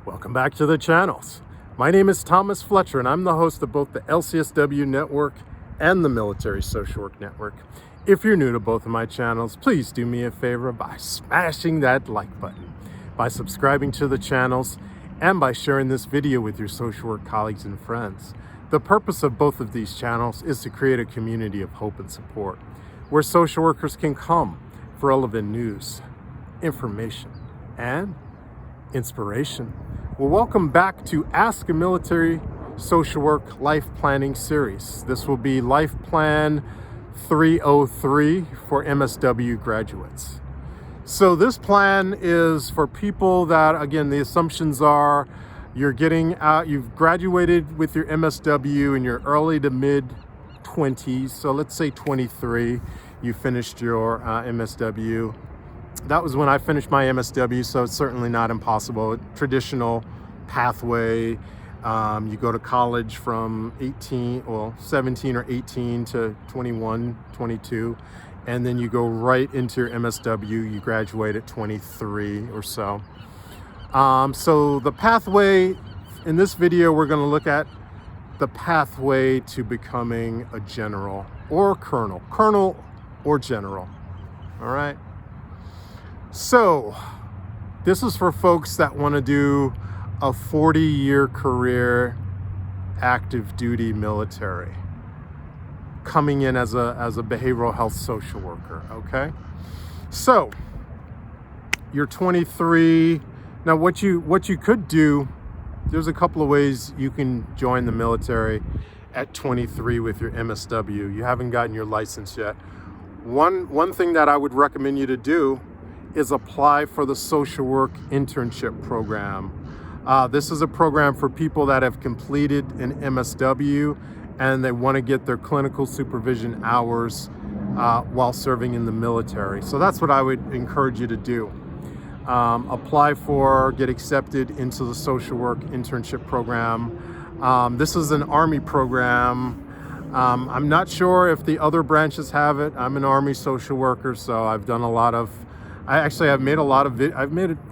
Welcome back to the channels. My name is Thomas Fletcher, and I'm the host of both the LCSW Network and the Military Social Work Network. If you're new to both of my channels, please do me a favor by smashing that like button, by subscribing to the channels, and by sharing this video with your social work colleagues and friends. The purpose of both of these channels is to create a community of hope and support, where social workers can come for relevant news, information, and inspiration. Well, welcome back to Ask a Military Social Work Life Planning Series. This will be Life Plan 303 for MSW graduates. So this plan is for people that, again, the assumptions are you're getting out, you've graduated with your MSW in your early to mid 20s. So let's say 23, you finished your MSW. That was when I finished my MSW, so it's certainly not impossible. Traditional pathway. You go to college from 17 or 18 to 21, 22, and then you go right into your MSW. You graduate at 23 or so. So the pathway, in this video, we're going to look at the pathway to becoming a general or colonel or general. All right. So this is for folks that want to do a 40-year career active duty military, coming in as a behavioral health social worker. Okay, so you're 23 now. What you could do, there's a couple of ways you can join the military at 23 with your MSW. You haven't gotten your license yet. One thing that I would recommend you to do is apply for the social work internship program. This is a program for people that have completed an MSW and they want to get their clinical supervision hours while serving in the military. So that's what I would encourage you to do. Apply for, get accepted into the social work internship program. This is an Army program. I'm not sure if the other branches have it. I'm an Army social worker, so I've done a lot of I've made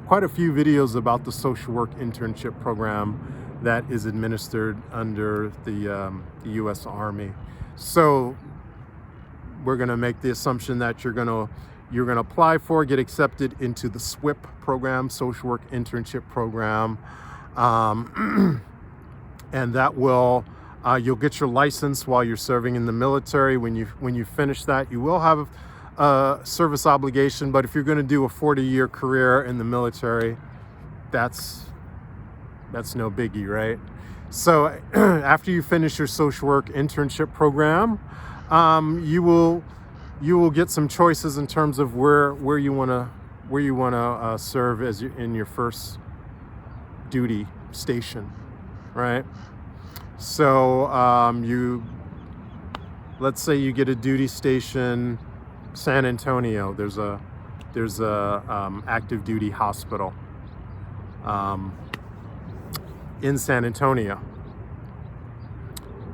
quite a few videos about the social work internship program that is administered under the U.S. Army. So we're going to make the assumption that you're going to apply for, get accepted into the SWIP program, social work internship program, and that will you'll get your license while you're serving in the military. When you finish that, you will have service obligation, but if you're going to do a 40-year career in the military, that's no biggie, right? So after you finish your social work internship program, you will get some choices in terms of where you want to serve as in your first duty station, right? So let's say you get a duty station San Antonio. There's a active duty hospital in San Antonio.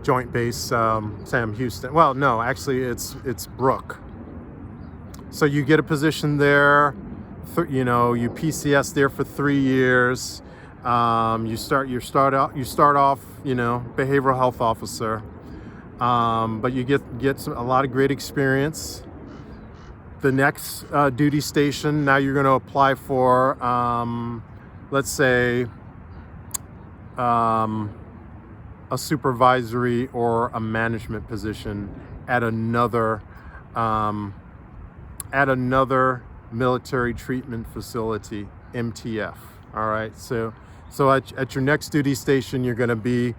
Joint Base Sam Houston. Well, no, actually it's Brooke. So you get a position there. You PCS there for 3 years. You start off, behavioral health officer, but you get a lot of great experience. The next duty station, now you're going to apply for, let's say, a supervisory or a management position at another military treatment facility, MTF. All right, so at your next duty station, you're going to be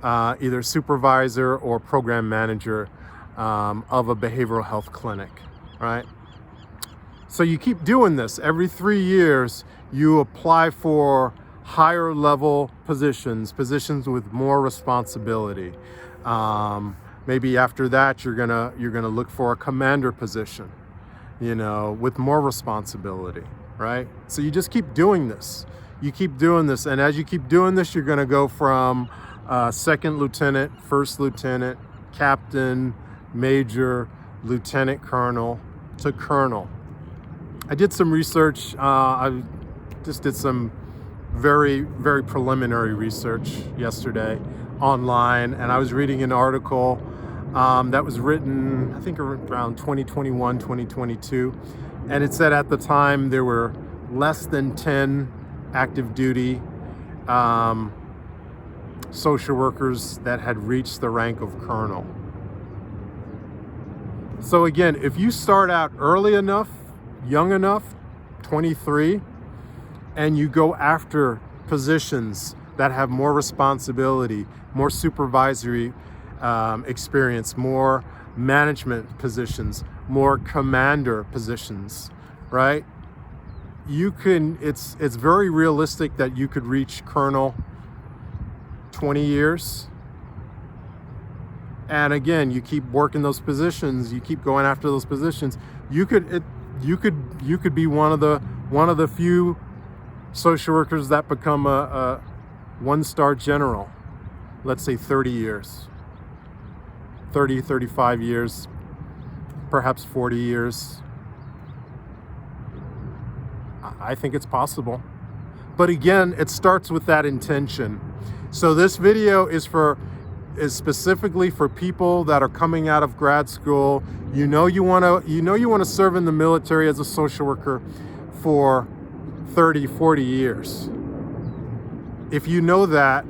either supervisor or program manager of a behavioral health clinic, right? So you keep doing this. Every 3 years, you apply for higher level positions with more responsibility. Maybe after that, you're gonna look for a commander position, with more responsibility, right? So you just keep doing this. You keep doing this, and as you keep doing this, you're gonna go from second lieutenant, first lieutenant, captain, major, lieutenant colonel to colonel. I did some research. I just did some very, very preliminary research yesterday online, and I was reading an article that was written, I think around 2021, 2022, and it said at the time there were less than 10 active duty social workers that had reached the rank of colonel. So again, if you start out early enough, young enough, 23, and you go after positions that have more responsibility, more supervisory experience, more management positions, more commander positions, right? You can, it's very realistic that you could reach colonel 20 years. And again, you keep working those positions, you keep going after those positions. You could be one of the few social workers that become a one-star general. Let's say 30 years, 30, 35 years, perhaps 40 years. I think it's possible. But again, it starts with that intention. So this video is specifically for people that are coming out of grad school. You know you want to serve in the military as a social worker for 30, 40 years. If you know that,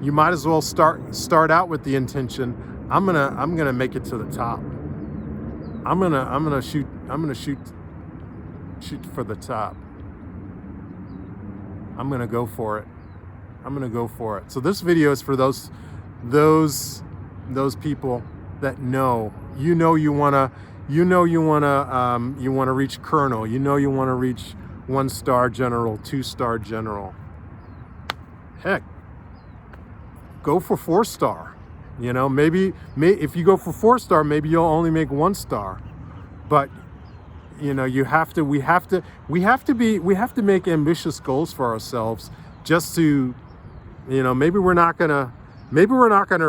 you might as well start out with the intention, I'm gonna make it to the top. I'm gonna shoot for the top. I'm gonna go for it. So this video is for those people that know you wanna reach colonel. You wanna reach 1-star general, 2-star general. Heck, go for 4-star. Maybe if you go for 4-star, maybe you'll only make 1-star. But we have to make ambitious goals for ourselves, just to, maybe we're not gonna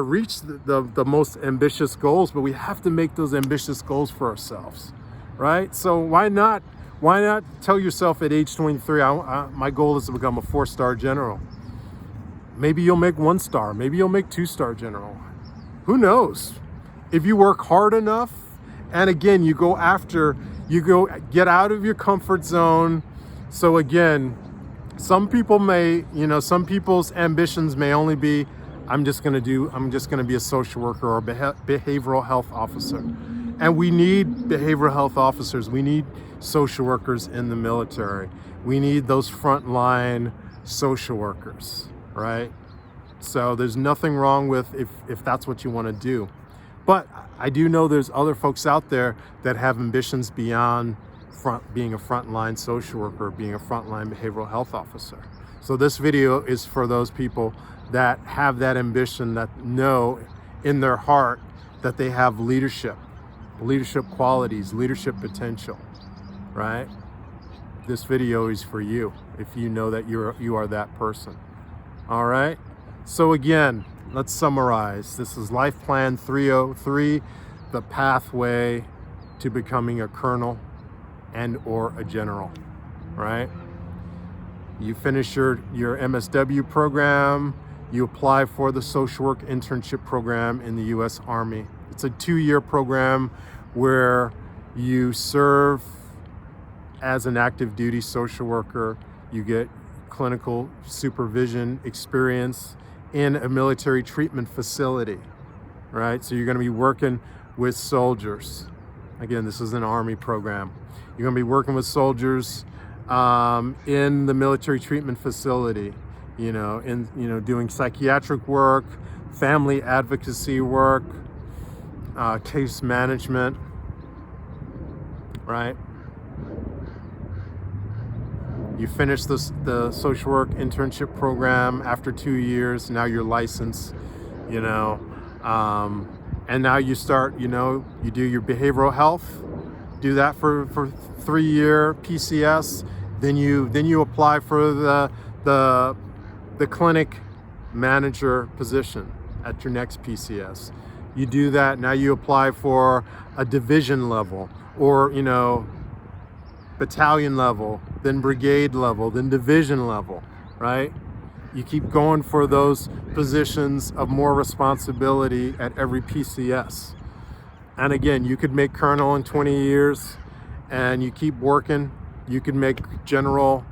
reach the most ambitious goals, but we have to make those ambitious goals for ourselves, right? So why not tell yourself at age 23, my goal is to become a 4-star general. Maybe you'll make 1-star, maybe you'll make 2-star general. Who knows? If you work hard enough, and again, you go get out of your comfort zone. So again, some people's ambitions may only be, I'm just going to be a social worker or a behavioral health officer. And we need behavioral health officers. We need social workers in the military. We need those frontline social workers, right? So there's nothing wrong with if that's what you want to do. But I do know there's other folks out there that have ambitions beyond being a frontline social worker, being a frontline behavioral health officer. So this video is for those people that have that ambition, that know in their heart that they have leadership qualities, leadership potential, right? This video is for you if you know that you are that person. All right? So again, let's summarize. This is Life Plan 303, the pathway to becoming a colonel and or a general, right? You finish your MSW program, you apply for the social work internship program in the U.S. Army. It's a 2-year program where you serve as an active duty social worker. You get clinical supervision experience in a military treatment facility, right? So you're going to be working with soldiers. Again, this is an Army program. You're going to be working with soldiers in the military treatment facility, doing psychiatric work, family advocacy work, case management, right? You finish the social work internship program after 2 years. Now you're licensed, and now you start, you do your behavioral health, do that for 3-year PCS. Then you apply for the clinic manager position at your next PCS. You do that. Now you apply for a division level, or battalion level, then brigade level, then division level, right? You keep going for those positions of more responsibility at every PCS. And again, you could make colonel in 20 years and you keep working. You can make general,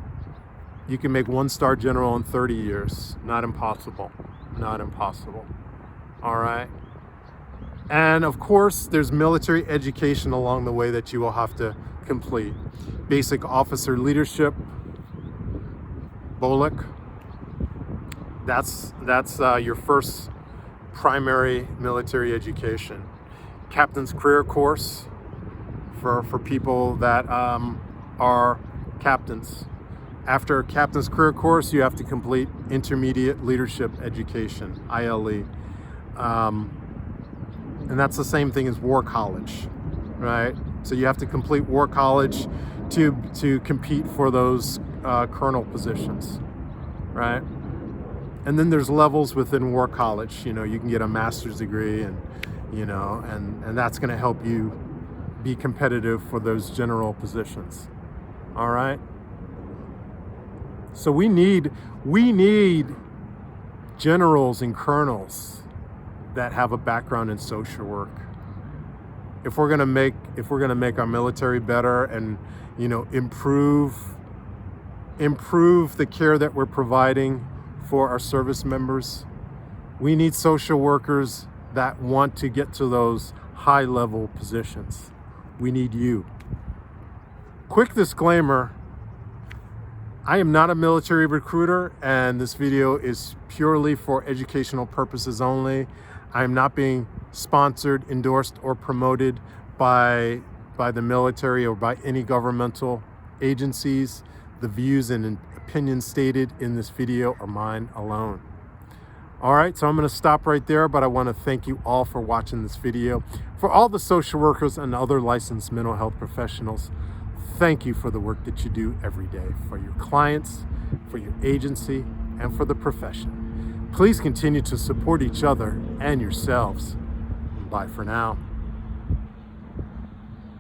you can make 1-star general in 30 years. Not impossible, not impossible. All right. And of course, there's military education along the way that you will have to complete. Basic officer leadership, BOLIC. That's your first primary military education. Captain's career course for people that are captains. After captain's career course, you have to complete intermediate leadership education, ILE. And that's the same thing as war college, right? So you have to complete war college to compete for those colonel positions, right? And then there's levels within war college. You know, you can get a master's degree, and you know, and that's going to help you be competitive for those general positions. All right. So we need generals and colonels that have a background in social work. If we're gonna make our military better and, you know, improve the care that we're providing for our service members, we need social workers that want to get to those high-level positions. We need you. Quick disclaimer, I am not a military recruiter, and this video is purely for educational purposes only. I am not being sponsored, endorsed, or promoted by the military or by any governmental agencies. The views and opinions stated in this video are mine alone. All right, so I'm going to stop right there, but I want to thank you all for watching this video. For all the social workers and other licensed mental health professionals, thank you for the work that you do every day for your clients, for your agency, and for the profession. Please continue to support each other and yourselves. Bye for now.